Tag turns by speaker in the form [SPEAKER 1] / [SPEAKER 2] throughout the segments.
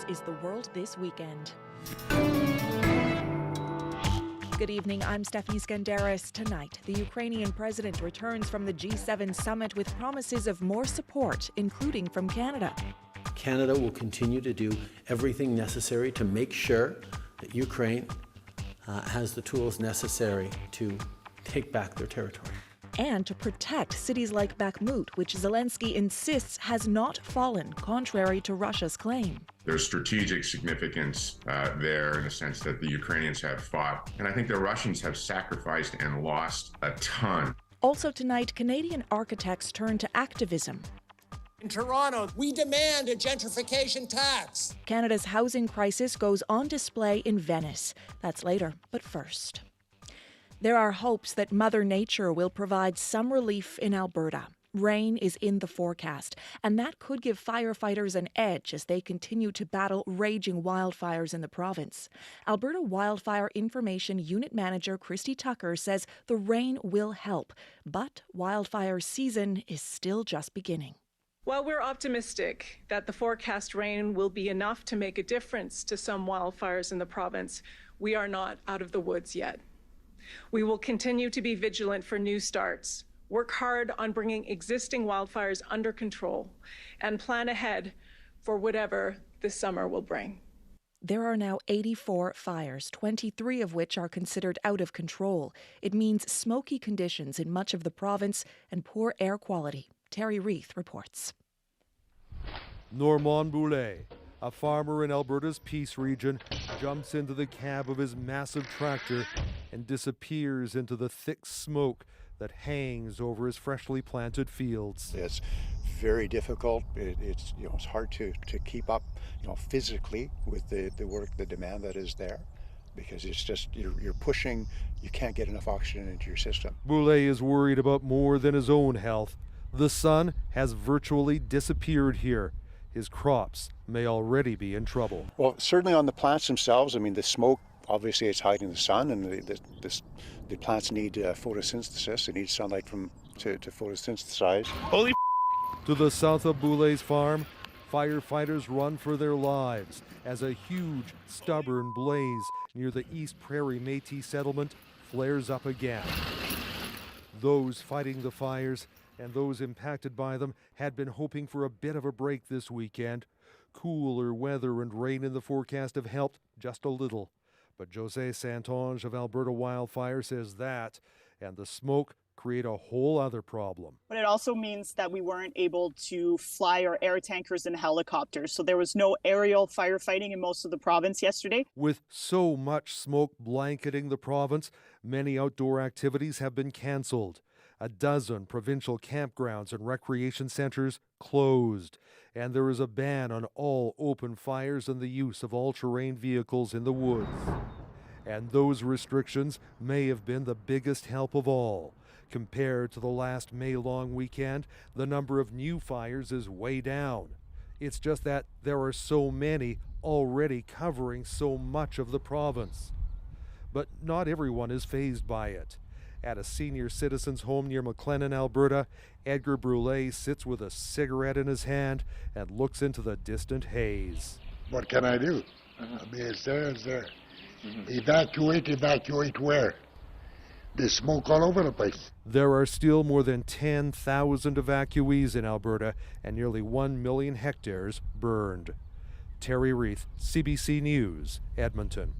[SPEAKER 1] is The World This Weekend. Good evening, I'm Stephanie Skandaris. Tonight, the Ukrainian president returns from the G7 summit with promises of more support, including from Canada.
[SPEAKER 2] Canada will continue to do everything necessary to make sure that Ukraine has the tools necessary to take back their territory.
[SPEAKER 1] And to protect cities like Bakhmut, which Zelensky insists has not fallen, contrary to Russia's claim.
[SPEAKER 3] There's strategic significance there in the sense that the Ukrainians have fought, and I think the Russians have sacrificed and lost a ton.
[SPEAKER 1] Also tonight, Canadian architects turn to activism.
[SPEAKER 4] In Toronto, we demand a gentrification tax.
[SPEAKER 1] Canada's housing crisis goes on display in Venice. That's later, but first. There are hopes that Mother Nature will provide some relief in Alberta. Rain is in the forecast, and that could give firefighters an edge as they continue to battle raging wildfires in the province. Alberta Wildfire Information Unit Manager Christy Tucker says the rain will help, but wildfire season is still just beginning.
[SPEAKER 5] While we're optimistic that the forecast rain will be enough to make a difference to some wildfires in the province, we are not out of the woods yet. We will continue to be vigilant for new starts, work hard on bringing existing wildfires under control, and plan ahead for whatever this summer will bring.
[SPEAKER 1] There are now 84 fires, 23 of which are considered out of control. It means smoky conditions in much of the province and poor air quality. Terry Reith reports.
[SPEAKER 6] Normand Boulet, a farmer in Alberta's Peace region, jumps into the cab of his massive tractor and disappears into the thick smoke that hangs over his freshly planted fields.
[SPEAKER 7] It's very difficult. It's hard to keep up, physically with the work, the demand that is there, because it's just you're pushing. You can't get enough oxygen into your system.
[SPEAKER 6] Boulet is worried about more than his own health. The sun has virtually disappeared here. His crops may already be in trouble.
[SPEAKER 7] Well, certainly on the plants themselves. I mean, the smoke, obviously it's hiding the sun, and the plants need photosynthesis. They need sunlight to photosynthesize.
[SPEAKER 6] Holy To the south of Boulet's farm, firefighters run for their lives as a huge, stubborn blaze near the East Prairie Métis settlement flares up again. Those fighting the fires and those impacted by them had been hoping for a bit of a break this weekend. Cooler weather and rain in the forecast have helped just a little. But José Santonge of Alberta Wildfire says that and the smoke create a whole other problem.
[SPEAKER 8] But it also means that we weren't able to fly our air tankers and helicopters. So there was no aerial firefighting in most of the province yesterday.
[SPEAKER 6] With so much smoke blanketing the province, many outdoor activities have been canceled. A dozen provincial campgrounds and recreation centers closed, and there is a ban on all open fires and the use of all-terrain vehicles in the woods. And those restrictions may have been the biggest help of all. Compared to the last May-long weekend, the number of new fires is way down. It's just that there are so many already covering so much of the province. But not everyone is fazed by it. At a senior citizens' home near McLennan, Alberta, Edgar Brule sits with a cigarette in his hand and looks into the distant haze.
[SPEAKER 9] What can I do? I mean, it's there, it's there. Evacuate where? There's smoke all over the place.
[SPEAKER 6] There are still more than 10,000 evacuees in Alberta and nearly 1 million hectares burned. Terry Reith, CBC News, Edmonton.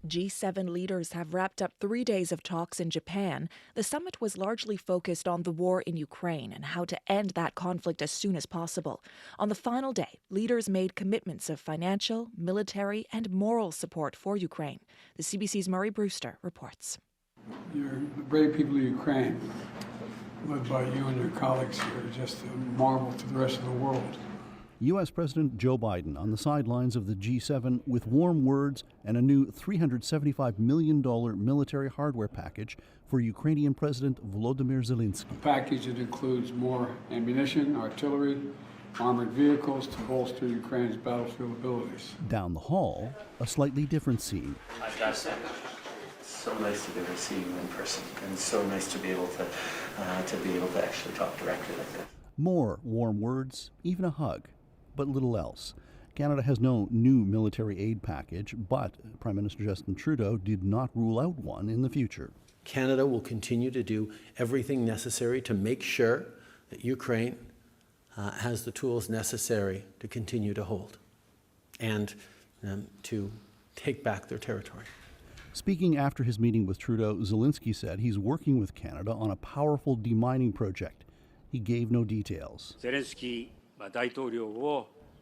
[SPEAKER 1] G7 leaders have wrapped up 3 days of talks in Japan. The summit was largely focused on the war in Ukraine and how to end that conflict as soon as possible. On the final day, leaders made commitments of financial, military, and moral support for Ukraine. The CBC's Murray Brewster reports.
[SPEAKER 10] You're the brave people of Ukraine, led by you and your colleagues here, just a marvel to the rest of the world.
[SPEAKER 11] U.S. President Joe Biden on the sidelines of the G7 with warm words and a new $375 million military hardware package for Ukrainian President Volodymyr Zelensky.
[SPEAKER 10] A package that includes more ammunition, artillery, armored vehicles to bolster Ukraine's battlefield abilities.
[SPEAKER 11] Down the hall, a slightly different scene.
[SPEAKER 12] I've got to say, it's so nice to be able to see you in person, and so nice to be able to actually talk directly like this.
[SPEAKER 11] More warm words, even a hug, but little else. Canada has no new military aid package, but Prime Minister Justin Trudeau did not rule out one in the future.
[SPEAKER 2] Canada will continue to do everything necessary to make sure that Ukraine has the tools necessary to continue to hold and to take back their territory.
[SPEAKER 11] Speaking after his meeting with Trudeau, Zelensky said he's working with Canada on a powerful demining project. He gave no details.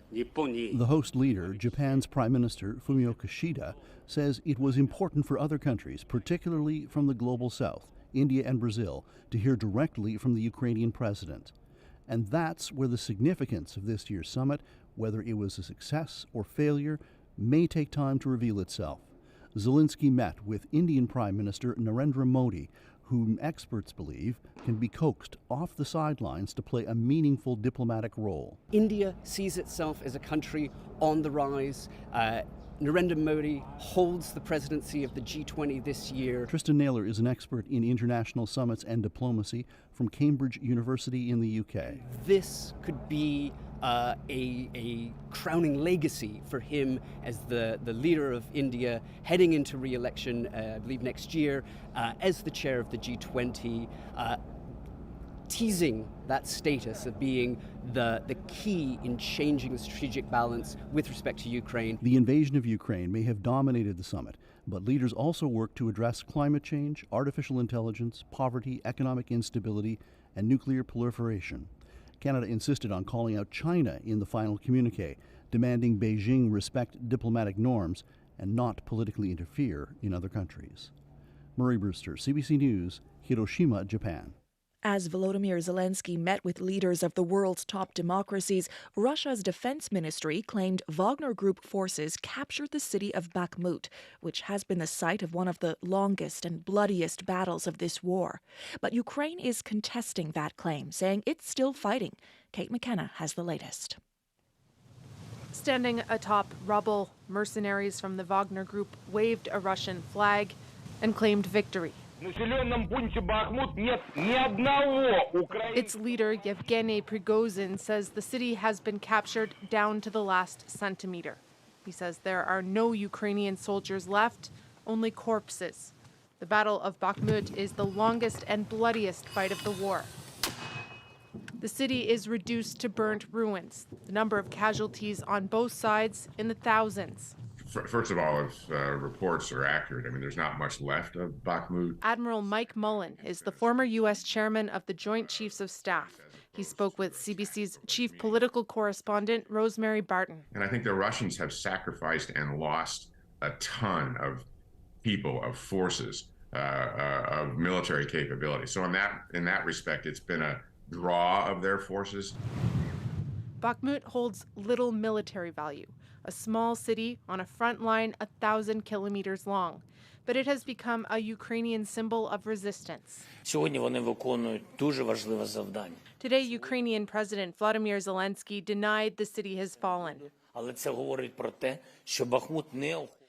[SPEAKER 11] The host leader, Japan's Prime Minister Fumio Kishida, says it was important for other countries, particularly from the global south, India and Brazil, to hear directly from the Ukrainian president. And that's where the significance of this year's summit, whether it was a success or failure, may take time to reveal itself. Zelensky met with Indian Prime Minister Narendra Modi, whom experts believe can be coaxed off the sidelines to play a meaningful diplomatic role.
[SPEAKER 13] India sees itself as a country on the rise. Narendra Modi holds the presidency of the G20 this year.
[SPEAKER 11] Tristan Naylor is an expert in international summits and diplomacy from Cambridge University in the UK.
[SPEAKER 13] This could be a crowning legacy for him as the leader of India heading into re-election, I believe next year, as the chair of the G20, teasing that status of being the key in changing the strategic balance with respect to Ukraine.
[SPEAKER 11] The invasion of Ukraine may have dominated the summit, but leaders also work to address climate change, artificial intelligence, poverty, economic instability, and nuclear proliferation. Canada insisted on calling out China in the final communique, demanding Beijing respect diplomatic norms and not politically interfere in other countries. Murray Brewster, CBC News, Hiroshima, Japan.
[SPEAKER 1] As Volodymyr Zelensky met with leaders of the world's top democracies, Russia's defense ministry claimed Wagner Group forces captured the city of Bakhmut, which has been the site of one of the longest and bloodiest battles of this war. But Ukraine is contesting that claim, saying it's still fighting. Kate McKenna has the latest.
[SPEAKER 14] Standing atop rubble, mercenaries from the Wagner Group waved a Russian flag and claimed victory. Its leader, Yevgeny Prigozhin, says the city has been captured down to the last centimeter. He says there are no Ukrainian soldiers left, only corpses. The Battle of Bakhmut is the longest and bloodiest fight of the war. The city is reduced to burnt ruins. The number of casualties on both sides in the thousands.
[SPEAKER 3] First of all, if reports are accurate, I mean, there's not much left of Bakhmut.
[SPEAKER 14] Admiral Mike Mullen is the former U.S. chairman of the Joint Chiefs of Staff. He spoke with CBC's chief political correspondent, Rosemary Barton.
[SPEAKER 3] And I think the Russians have sacrificed and lost a ton of people, of forces, of military capability. So in that respect, it's been a draw of their forces.
[SPEAKER 14] Bakhmut holds little military value. A small city on a front line 1,000 kilometers long. But it has become a Ukrainian symbol of resistance. Today, Ukrainian President Volodymyr Zelensky denied the city has fallen.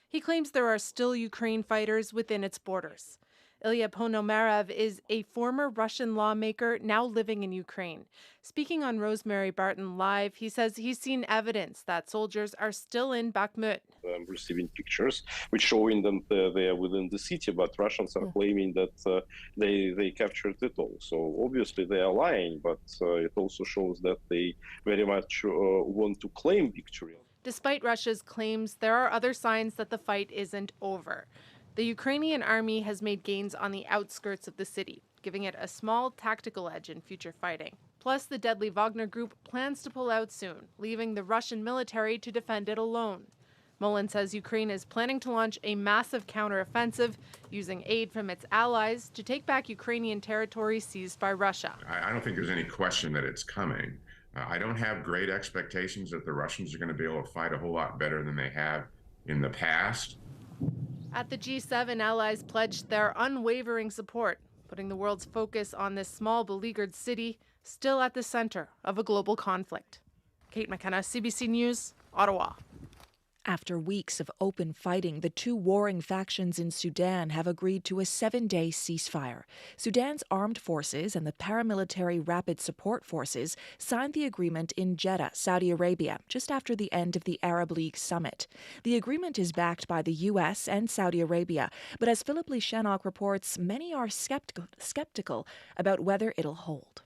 [SPEAKER 14] He claims there are still Ukraine fighters within its borders. Ilya Ponomarev is a former Russian lawmaker now living in Ukraine. Speaking on Rosemary Barton Live, he says he's seen evidence that soldiers are still in Bakhmut.
[SPEAKER 15] I'm receiving pictures which showing them they are within the city, but Russians are claiming that they captured it all. So obviously they are lying, but it also shows that they very much want to claim victory.
[SPEAKER 14] Despite Russia's claims, there are other signs that the fight isn't over. The Ukrainian army has made gains on the outskirts of the city, giving it a small tactical edge in future fighting. Plus, the deadly Wagner Group plans to pull out soon, leaving the Russian military to defend it alone. Mullen says Ukraine is planning to launch a massive counteroffensive, using aid from its allies to take back Ukrainian territory seized by Russia.
[SPEAKER 3] I don't think there's any question that it's coming. I don't have great expectations that the Russians are going to be able to fight a whole lot better than they have in the past.
[SPEAKER 14] At the G7, allies pledged their unwavering support, putting the world's focus on this small beleaguered city still at the center of a global conflict. Kate McKenna, CBC News, Ottawa.
[SPEAKER 1] After weeks of open fighting, the two warring factions in Sudan have agreed to a 7-day ceasefire. Sudan's armed forces and the paramilitary Rapid Support Forces signed the agreement in Jeddah, Saudi Arabia, just after the end of the Arab League summit. The agreement is backed by the U.S. and Saudi Arabia, but as Philip Lishanok reports, many are skeptical about whether it'll hold.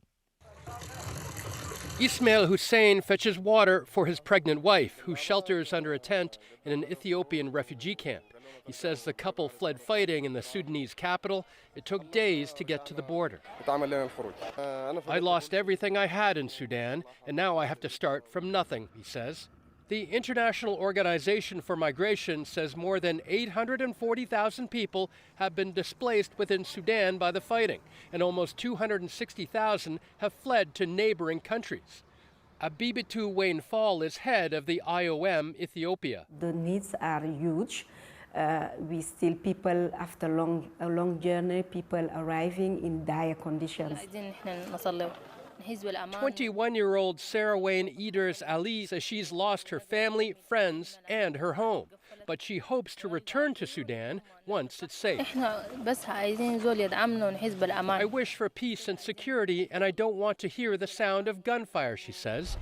[SPEAKER 16] Ismail Hussein fetches water for his pregnant wife, who shelters under a tent in an Ethiopian refugee camp. He says the couple fled fighting in the Sudanese capital. It took days to get to the border. I lost everything I had in Sudan, and now I have to start from nothing, he says. The International Organization for Migration says more than 840,000 people have been displaced within Sudan by the fighting, and almost 260,000 have fled to neighboring countries. Abibitu Wayne Fall is head of the IOM Ethiopia.
[SPEAKER 17] The needs are huge. We still people after a long journey, people arriving in dire conditions.
[SPEAKER 16] 21-year-old Sarah Wayne Eders Ali says she's lost her family, friends, and her home. But she hopes to return to Sudan once it's safe. I wish for peace and security, and I don't want to hear the sound of gunfire, she says.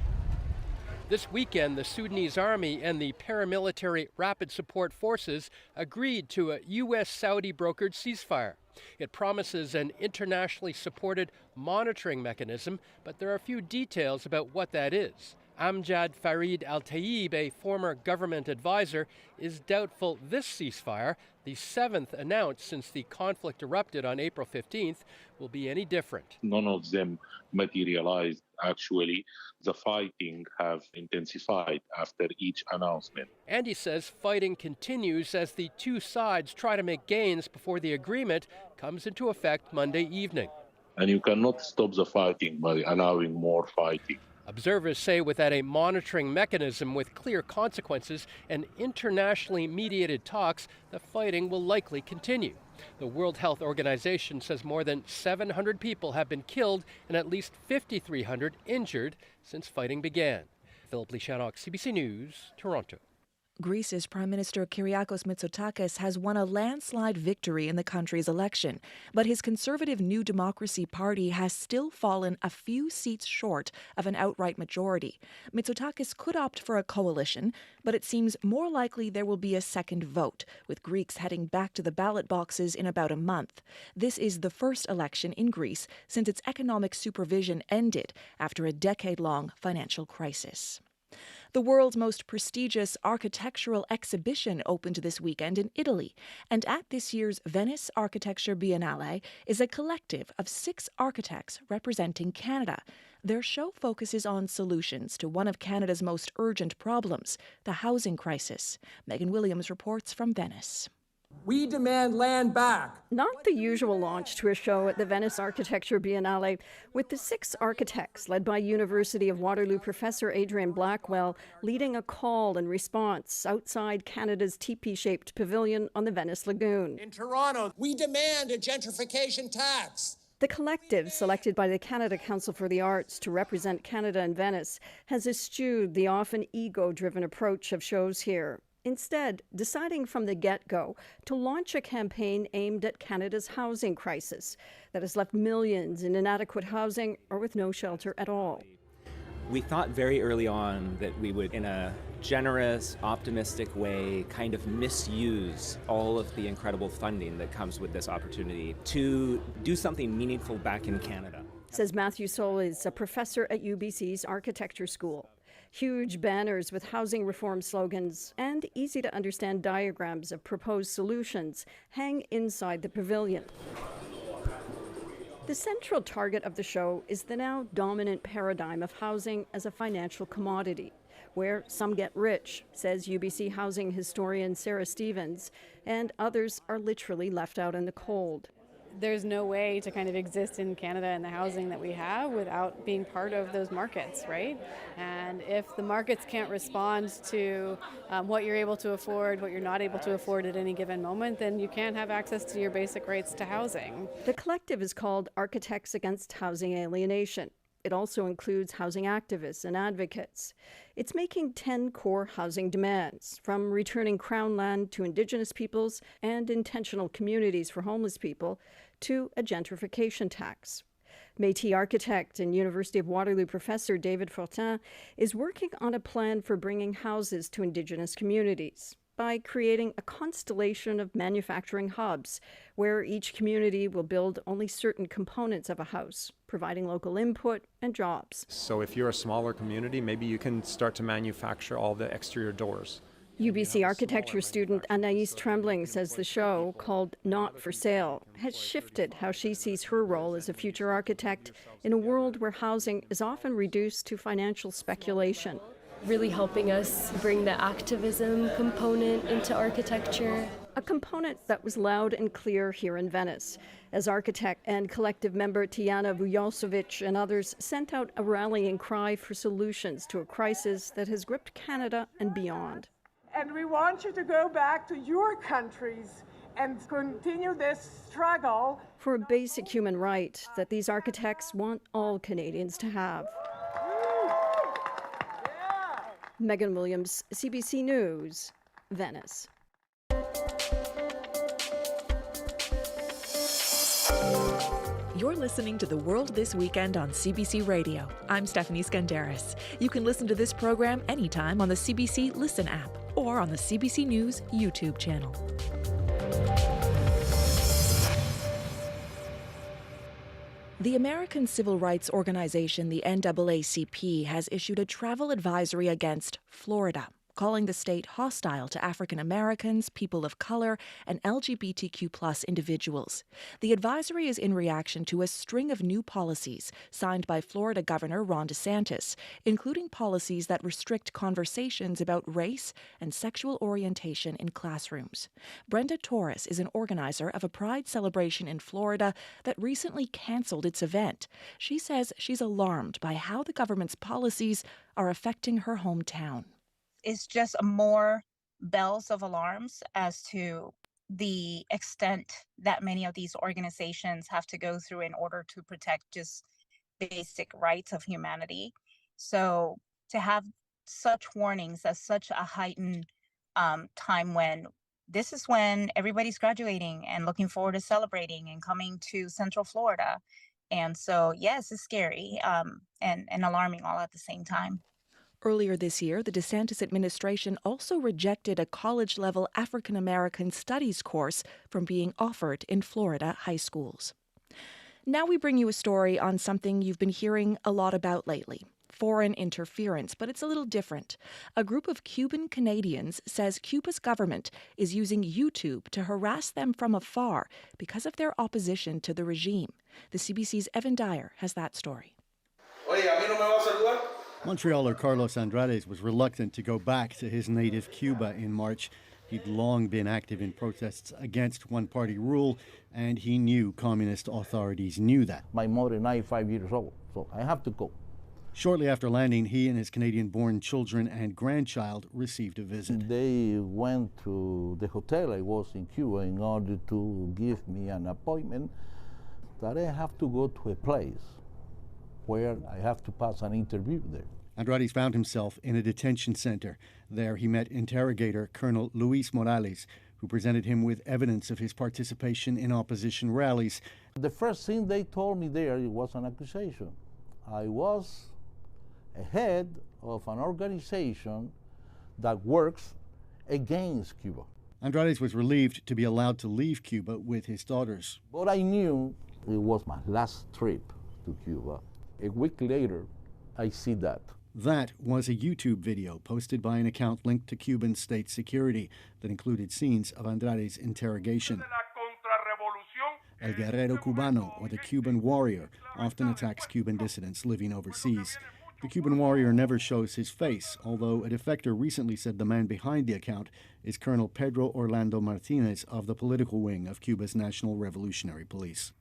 [SPEAKER 16] This weekend, the Sudanese army and the paramilitary Rapid Support Forces agreed to a U.S.-Saudi brokered ceasefire. It promises an internationally supported monitoring mechanism, but there are a few details about what that is. Amjad Farid Al-Tayyib, a former government advisor, is doubtful this ceasefire, the 7th announced since the conflict erupted on April 15th, will be any different.
[SPEAKER 18] None of them materialized. Actually, the fighting have intensified after each announcement.
[SPEAKER 16] And he says fighting continues as the two sides try to make gains before the agreement comes into effect Monday evening.
[SPEAKER 18] And you cannot stop the fighting by allowing more fighting.
[SPEAKER 16] Observers say without a monitoring mechanism with clear consequences and internationally mediated talks, the fighting will likely continue. The World Health Organization says more than 700 people have been killed and at least 5,300 injured since fighting began. Philip Lishanok, CBC News, Toronto.
[SPEAKER 1] Greece's Prime Minister Kyriakos Mitsotakis has won a landslide victory in the country's election, but his conservative New Democracy Party has still fallen a few seats short of an outright majority. Mitsotakis could opt for a coalition, but it seems more likely there will be a second vote, with Greeks heading back to the ballot boxes in about a month. This is the first election in Greece since its economic supervision ended after a decade-long financial crisis. The world's most prestigious architectural exhibition opened this weekend in Italy, and at this year's Venice Architecture Biennale is a collective of 6 architects representing Canada. Their show focuses on solutions to one of Canada's most urgent problems, the housing crisis. Megan Williams reports from Venice.
[SPEAKER 4] We demand land back.
[SPEAKER 19] Not the usual launch to a show at the Venice Architecture Biennale, with the 6 architects led by University of Waterloo professor Adrian Blackwell leading a call and response outside Canada's teepee-shaped pavilion on the Venice Lagoon.
[SPEAKER 4] In Toronto, we demand a gentrification tax.
[SPEAKER 19] The collective, selected by the Canada Council for the Arts to represent Canada in Venice, has eschewed the often ego-driven approach of shows here, instead deciding from the get-go to launch a campaign aimed at Canada's housing crisis that has left millions in inadequate housing or with no shelter at all.
[SPEAKER 20] We thought very early on that we would, in a generous, optimistic way, kind of misuse all of the incredible funding that comes with this opportunity to do something meaningful back in Canada.
[SPEAKER 19] Says Matthew Solis, a professor at UBC's Architecture School. Huge banners with housing reform slogans and easy-to-understand diagrams of proposed solutions hang inside the pavilion. The central target of the show is the now dominant paradigm of housing as a financial commodity, where some get rich, says UBC housing historian Sarah Stevens, and others are literally left out in the cold.
[SPEAKER 21] There's no way to kind of exist in Canada and the housing that we have without being part of those markets, right? And if the markets can't respond to what you're able to afford, what you're not able to afford at any given moment, then you can't have access to your basic rights to housing.
[SPEAKER 19] The collective is called Architects Against Housing Alienation. It also includes housing activists and advocates. It's making 10 core housing demands, from returning Crown land to Indigenous peoples and intentional communities for homeless people to a gentrification tax. Métis architect and University of Waterloo professor David Fortin is working on a plan for bringing houses to Indigenous communities by creating a constellation of manufacturing hubs where each community will build only certain components of a house, providing local input and jobs.
[SPEAKER 5] So if you're a smaller community, maybe you can start to manufacture all the exterior doors.
[SPEAKER 19] UBC architecture student Anaïs Trembling says the show, called Not for Sale, has shifted how she sees her role as a future architect in a world where housing is often reduced to financial speculation.
[SPEAKER 22] Really helping us bring the activism component into architecture.
[SPEAKER 19] A component that was loud and clear here in Venice, as architect and collective member Tijana Vujosovic and others sent out a rallying cry for solutions to a crisis that has gripped Canada and beyond.
[SPEAKER 23] And we want you to go back to your countries and continue this struggle
[SPEAKER 19] for a basic human right that these architects want all Canadians to have. Megan Williams, CBC News, Venice.
[SPEAKER 1] You're listening to The World This Weekend on CBC Radio. I'm Stephanie Skandaris. You can listen to this program anytime on the CBC Listen app or on the CBC News YouTube channel. The American civil rights organization, the NAACP, has issued a travel advisory against Florida, calling the state hostile to African Americans, people of color, and LGBTQ+ individuals. The advisory is in reaction to a string of new policies signed by Florida Governor Ron DeSantis, including policies that restrict conversations about race and sexual orientation in classrooms. Brenda Torres is an organizer of a Pride celebration in Florida that recently canceled its event. She says she's alarmed by how the government's policies are affecting her hometown.
[SPEAKER 24] It's just more bells of alarms as to the extent that many of these organizations have to go through in order to protect just basic rights of humanity. So to have such warnings at such a heightened time when this is when everybody's graduating and looking forward to celebrating and coming to Central Florida. And so, yes, it's scary and alarming all at the same time.
[SPEAKER 1] Earlier this year, the DeSantis administration also rejected a college-level African American studies course from being offered in Florida high schools. Now we bring you a story on something you've been hearing a lot about lately: foreign interference, but it's a little different. A group of Cuban Canadians says Cuba's government is using YouTube to harass them from afar because of their opposition to the regime. The CBC's Evan Dyer has that story.
[SPEAKER 11] Montrealer Carlos Andrades was reluctant to go back to his native Cuba in March. He'd long been active in protests against one-party rule, and he knew communist authorities knew that.
[SPEAKER 25] My mother is 95 years old, so I have to go.
[SPEAKER 11] Shortly after landing, he and his Canadian-born children and grandchild received a visit.
[SPEAKER 25] They went to the hotel I was in Cuba in order to give me an appointment that I have to go to a place where I have to pass an interview there.
[SPEAKER 11] Andrades found himself in a detention center. There he met interrogator Colonel Luis Morales, who presented him with evidence of his participation in opposition rallies.
[SPEAKER 25] The first thing they told me there was an accusation. I was a head of an organization that works against Cuba.
[SPEAKER 11] Andrades was relieved to be allowed to leave Cuba with his daughters.
[SPEAKER 25] But I knew it was my last trip to Cuba. A week later, I see that.
[SPEAKER 11] That was a YouTube video posted by an account linked to Cuban state security that included scenes of Andrades' interrogation. El Guerrero Cubano, or the Cuban warrior, often attacks Cuban dissidents living overseas. The Cuban warrior never shows his face, although a defector recently said the man behind the account is Colonel Pedro Orlando Martinez of the political wing of Cuba's National Revolutionary Police.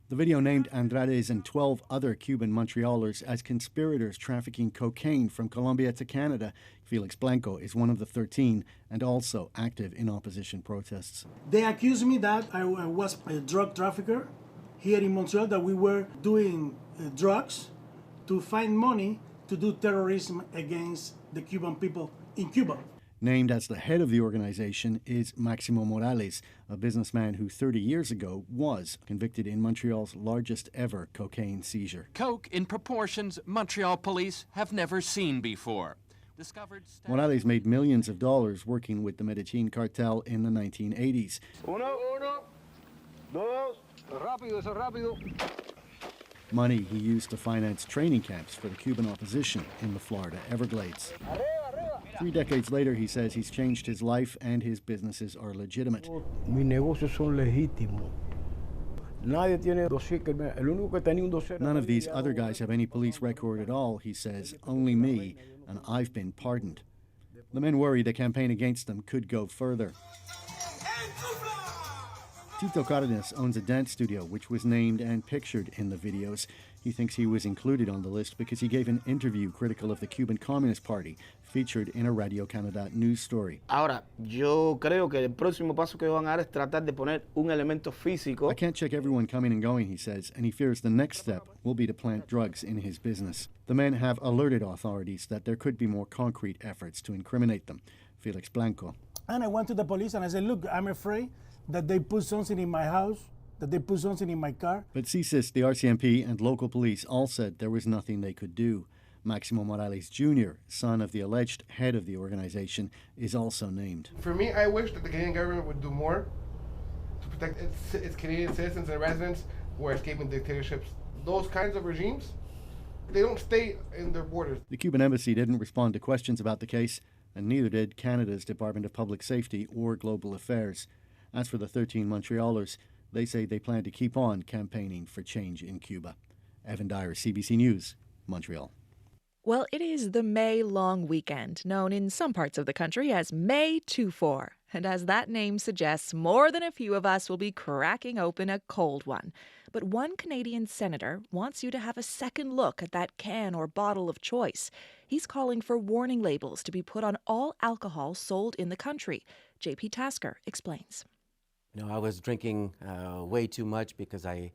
[SPEAKER 6] The video named Andrades and 12 other Cuban Montrealers as conspirators trafficking cocaine from Colombia to Canada. Felix Blanco is one of the 13 and also active in opposition protests.
[SPEAKER 7] They accused me that I was a drug trafficker here in Montreal, that we were doing drugs to find money to do terrorism against the Cuban people in Cuba.
[SPEAKER 6] Named as the head of the organization is Maximo Morales, a businessman who 30 years ago was convicted in Montreal's largest ever cocaine seizure.
[SPEAKER 8] Coke in proportions Montreal police have never seen before.
[SPEAKER 6] Morales made millions of dollars working with the Medellin cartel in the 1980s. Money he used to finance training camps for the Cuban opposition in the Florida Everglades. 3 decades later, he says he's changed his life and his businesses are legitimate.
[SPEAKER 9] Mis negocios son legítimos.
[SPEAKER 6] None of these other guys have any police record at all, he says. Only me, and I've been pardoned. The men worry the campaign against them could go further. Tito Cardenas owns a dance studio, which was named and pictured in the videos. He thinks he was included on the list because he gave an interview critical of the Cuban Communist Party, featured in a Radio Canada news story.
[SPEAKER 9] Ahora, yo creo que el próximo paso que van a dar es tratar de poner un elemento físico.
[SPEAKER 6] I can't check everyone coming and going, he says, and he fears the next step will be to plant drugs in his business. The men have alerted authorities that there could be more concrete efforts to incriminate them. Felix Blanco.
[SPEAKER 7] And I went to the police and I said, look, I'm afraid that they put something in my house, that they put something in my car.
[SPEAKER 6] But CSIS, the RCMP, and local police all said there was nothing they could do. Maximo Morales Jr., son of the alleged head of the organization, is also named.
[SPEAKER 10] For me, I wish that the Canadian government would do more to protect its Canadian citizens and residents who are escaping dictatorships. Those kinds of regimes, they don't stay in their borders.
[SPEAKER 6] The Cuban embassy didn't respond to questions about the case, and neither did Canada's Department of Public Safety or Global Affairs. As for the 13 Montrealers, they say they plan to keep on campaigning for change in Cuba. Evan Dyer, CBC News, Montreal.
[SPEAKER 1] Well, it is the May long weekend, known in some parts of the country as May 2-4. And as that name suggests, more than a few of us will be cracking open a cold one. But one Canadian senator wants you to have a second look at that can or bottle of choice. He's calling for warning labels to be put on all alcohol sold in the country. JP Tasker explains.
[SPEAKER 26] I was drinking way too much because I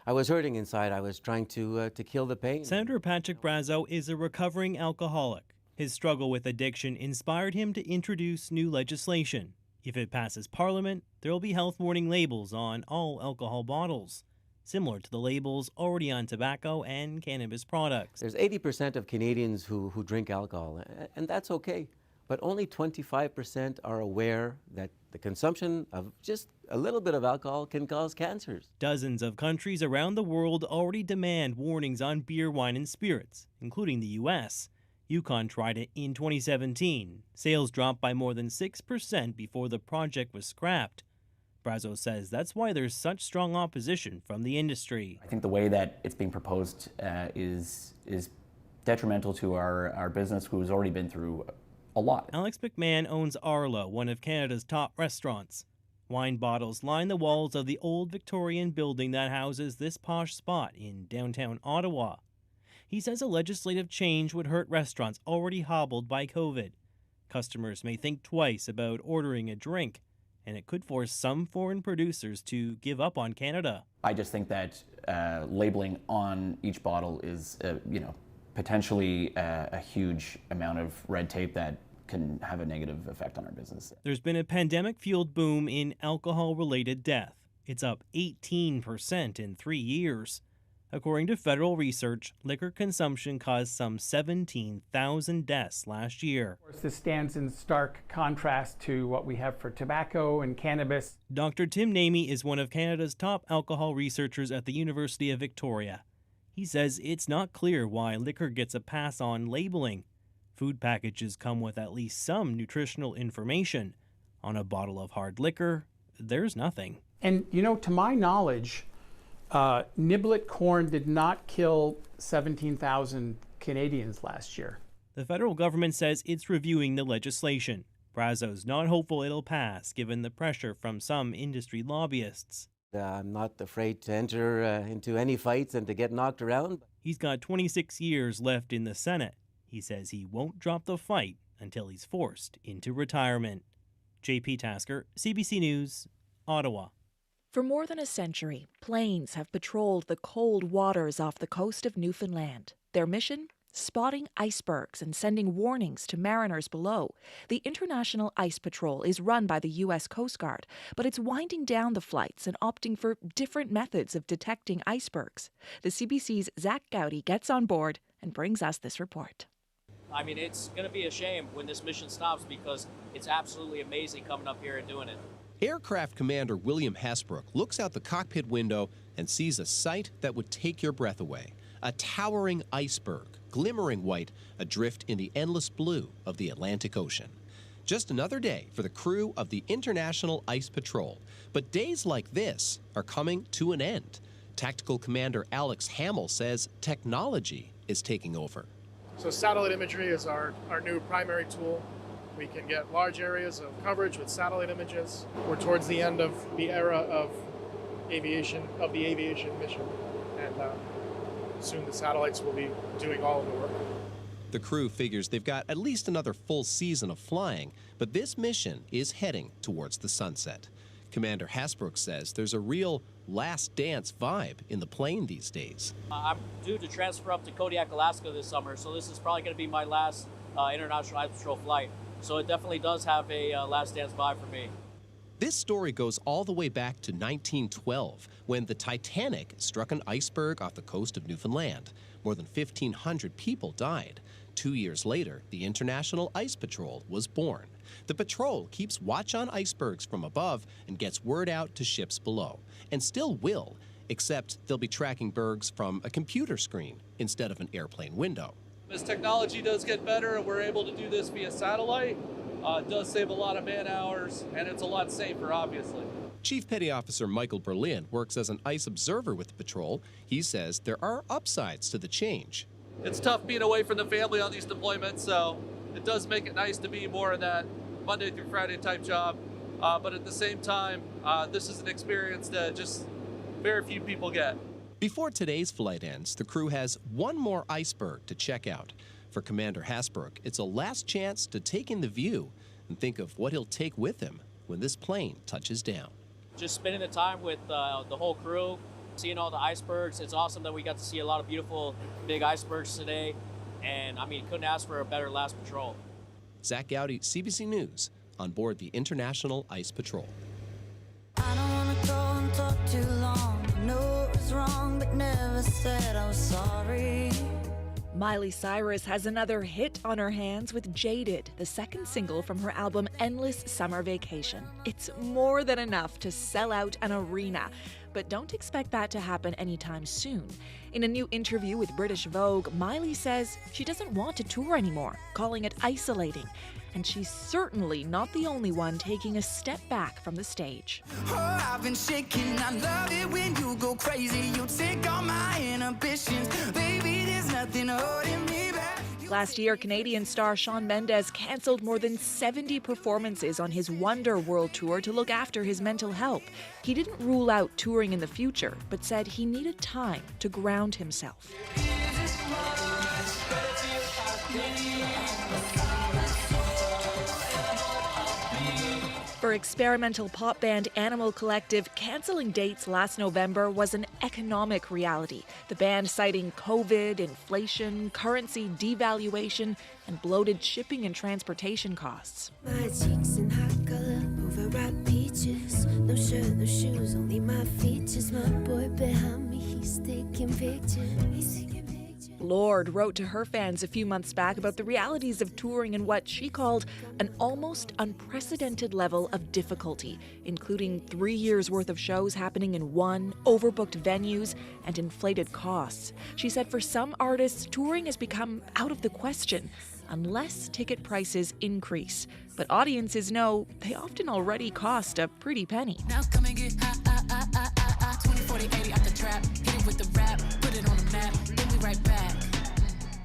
[SPEAKER 26] was hurting inside. I was trying to kill the pain.
[SPEAKER 27] Senator Patrick Brazeau is a recovering alcoholic. His struggle with addiction inspired him to introduce new legislation. If it passes Parliament, there will be health warning labels on all alcohol bottles, similar to the labels already on tobacco and cannabis products.
[SPEAKER 26] There's 80% of Canadians who drink alcohol, and that's okay. But only 25% are aware that the consumption of just a little bit of alcohol can cause cancers.
[SPEAKER 27] Dozens of countries around the world already demand warnings on beer, wine, and spirits, including the U.S. Yukon tried it in 2017. Sales dropped by more than 6% before the project was scrapped. Brazeau says that's why there's such strong opposition from the industry.
[SPEAKER 28] I think the way that it's being proposed is detrimental to our business, who's already been through a lot.
[SPEAKER 27] Alex McMahon owns Arlo, one of Canada's top restaurants. Wine bottles line the walls of the old Victorian building that houses this posh spot in downtown Ottawa. He says a legislative change would hurt restaurants already hobbled by COVID. Customers may think twice about ordering a drink, and it could force some foreign producers to give up on Canada.
[SPEAKER 28] I just think that labeling on each bottle is, potentially a huge amount of red tape that can have a negative effect on our business.
[SPEAKER 27] There's been a pandemic-fueled boom in alcohol-related death. It's up 18% in 3 years. According to federal research, liquor consumption caused some 17,000 deaths last year.
[SPEAKER 29] Of course, this stands in stark contrast to what we have for tobacco and cannabis.
[SPEAKER 27] Dr. Tim Namey is one of Canada's top alcohol researchers at the University of Victoria. He says it's not clear why liquor gets a pass on labeling. Food packages come with at least some nutritional information. On a bottle of hard liquor, there's nothing.
[SPEAKER 29] And, to my knowledge, niblet corn did not kill 17,000 Canadians last year.
[SPEAKER 27] The federal government says it's reviewing the legislation. Brazeau's not hopeful it'll pass, given the pressure from some industry lobbyists.
[SPEAKER 26] I'm not afraid to enter into any fights and to get knocked around.
[SPEAKER 27] He's got 26 years left in the Senate. He says he won't drop the fight until he's forced into retirement. JP Tasker, CBC News, Ottawa.
[SPEAKER 1] For more than a century, planes have patrolled the cold waters off the coast of Newfoundland. Their mission? Spotting icebergs and sending warnings to mariners below. The International Ice Patrol is run by the U.S. Coast Guard, but it's winding down the flights and opting for different methods of detecting icebergs. The CBC's Zach Gowdy gets on board and brings us this report.
[SPEAKER 2] I mean, it's going to be a shame when this mission stops because it's absolutely amazing coming up here and doing it.
[SPEAKER 3] Aircraft Commander William Hesbrook looks out the cockpit window and sees a sight that would take your breath away. A towering iceberg, glimmering white, adrift in the endless blue of the Atlantic Ocean. Just another day for the crew of the International Ice Patrol. But days like this are coming to an end. Tactical Commander Alex Hamill says technology is taking over.
[SPEAKER 12] So satellite imagery is our new primary tool. We can get large areas of coverage with satellite images. We're towards the end of the era of the aviation mission. And soon the satellites will be doing all of the work.
[SPEAKER 3] The crew figures they've got at least another full season of flying, but this mission is heading towards the sunset. Commander Hasbrook says there's a real last dance vibe in the plane these days.
[SPEAKER 2] I'm due to transfer up to Kodiak, Alaska this summer, so this is probably going to be my last International Ice Patrol flight. So it definitely does have a last dance vibe for me.
[SPEAKER 3] This story goes all the way back to 1912, when the Titanic struck an iceberg off the coast of Newfoundland. More than 1,500 people died. 2 years later, the International Ice Patrol was born. The patrol keeps watch on icebergs from above and gets word out to ships below, and still will, except they'll be tracking bergs from a computer screen instead of an airplane window.
[SPEAKER 13] As technology does get better and we're able to do this via satellite, it does save a lot of man hours, and it's a lot safer, obviously.
[SPEAKER 3] Chief Petty Officer Michael Berlin works as an ice observer with the patrol. He says there are upsides to the change.
[SPEAKER 13] It's tough being away from the family on these deployments, so it does make it nice to be more in that Monday through Friday type job. But at the same time, this is an experience that just very few people get.
[SPEAKER 3] Before today's flight ends, the crew has one more iceberg to check out. For Commander Hasbrook, it's a last chance to take in the view and think of what he'll take with him when this plane touches down.
[SPEAKER 2] Just spending the time with the whole crew, seeing all the icebergs. It's awesome that we got to see a lot of beautiful big icebergs today. And I mean, couldn't ask for a better last patrol.
[SPEAKER 3] Zach Gowdy, CBC News, on board the International Ice Patrol.
[SPEAKER 14] I don't want to go and talk too long. I know it was wrong, but never said I was sorry.
[SPEAKER 1] Miley Cyrus has another hit on her hands with Jaded, the second single from her album Endless Summer Vacation. It's more than enough to sell out an arena, but don't expect that to happen anytime soon. In a new interview with British Vogue, Miley says she doesn't want to tour anymore, calling it isolating. And she's certainly not the only one taking a step back from the stage.
[SPEAKER 14] Oh, I've been shaking. I love it when you go crazy. You take all my inhibitions. Baby, there's nothing holding me back.
[SPEAKER 1] Last year, Canadian star Shawn Mendes cancelled more than 70 performances on his Wonder World Tour to look after his mental health. He didn't rule out touring in the future, but said he needed time to ground himself. For experimental pop band Animal Collective, cancelling dates last November was an economic reality. The band citing COVID, inflation, currency devaluation, and bloated shipping and transportation costs.
[SPEAKER 14] My cheeks in hot color, overripe peaches. No shirt, no shoes, only my features. My boy behind me, he's taking pictures.
[SPEAKER 1] Lorde wrote to her fans a few months back about the realities of touring and what she called an almost unprecedented level of difficulty, including 3 years' worth of shows happening in one, overbooked venues, and inflated costs. She said for some artists, touring has become out of the question unless ticket prices increase. But audiences know they often already cost a pretty penny.
[SPEAKER 14] Now come and get 20, 40, 80 out the trap. Hit it with the rap, put it on the map, then we right back.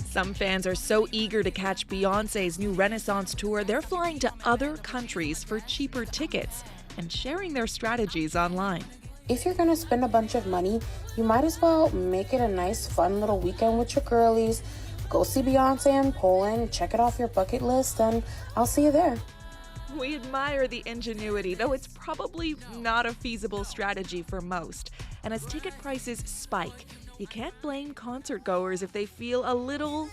[SPEAKER 1] Some fans are so eager to catch Beyoncé's new Renaissance tour, they're flying to other countries for cheaper tickets and sharing their strategies online.
[SPEAKER 4] if you're gonna spend a bunch of money, you might as well make it a nice, fun little weekend with your girlies. Go see Beyonce in Poland, check it off your bucket list, and I'll see you there.
[SPEAKER 1] We admire the ingenuity, though it's probably not a feasible strategy for most. And as ticket prices spike, you can't blame concert goers if they feel a little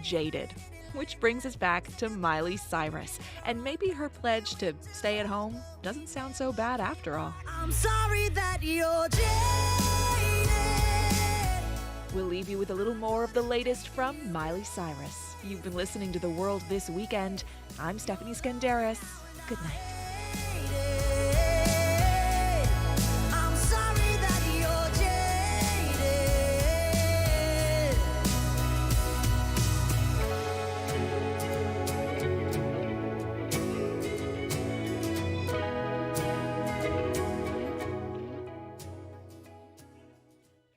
[SPEAKER 1] jaded. Which brings us back to Miley Cyrus. And maybe her pledge to stay at home doesn't sound so bad after all.
[SPEAKER 14] I'm sorry that you're jaded.
[SPEAKER 1] We'll leave you with a little more of the latest from Miley Cyrus. You've been listening to The World This Weekend. I'm Stephanie Skandaris. Good night.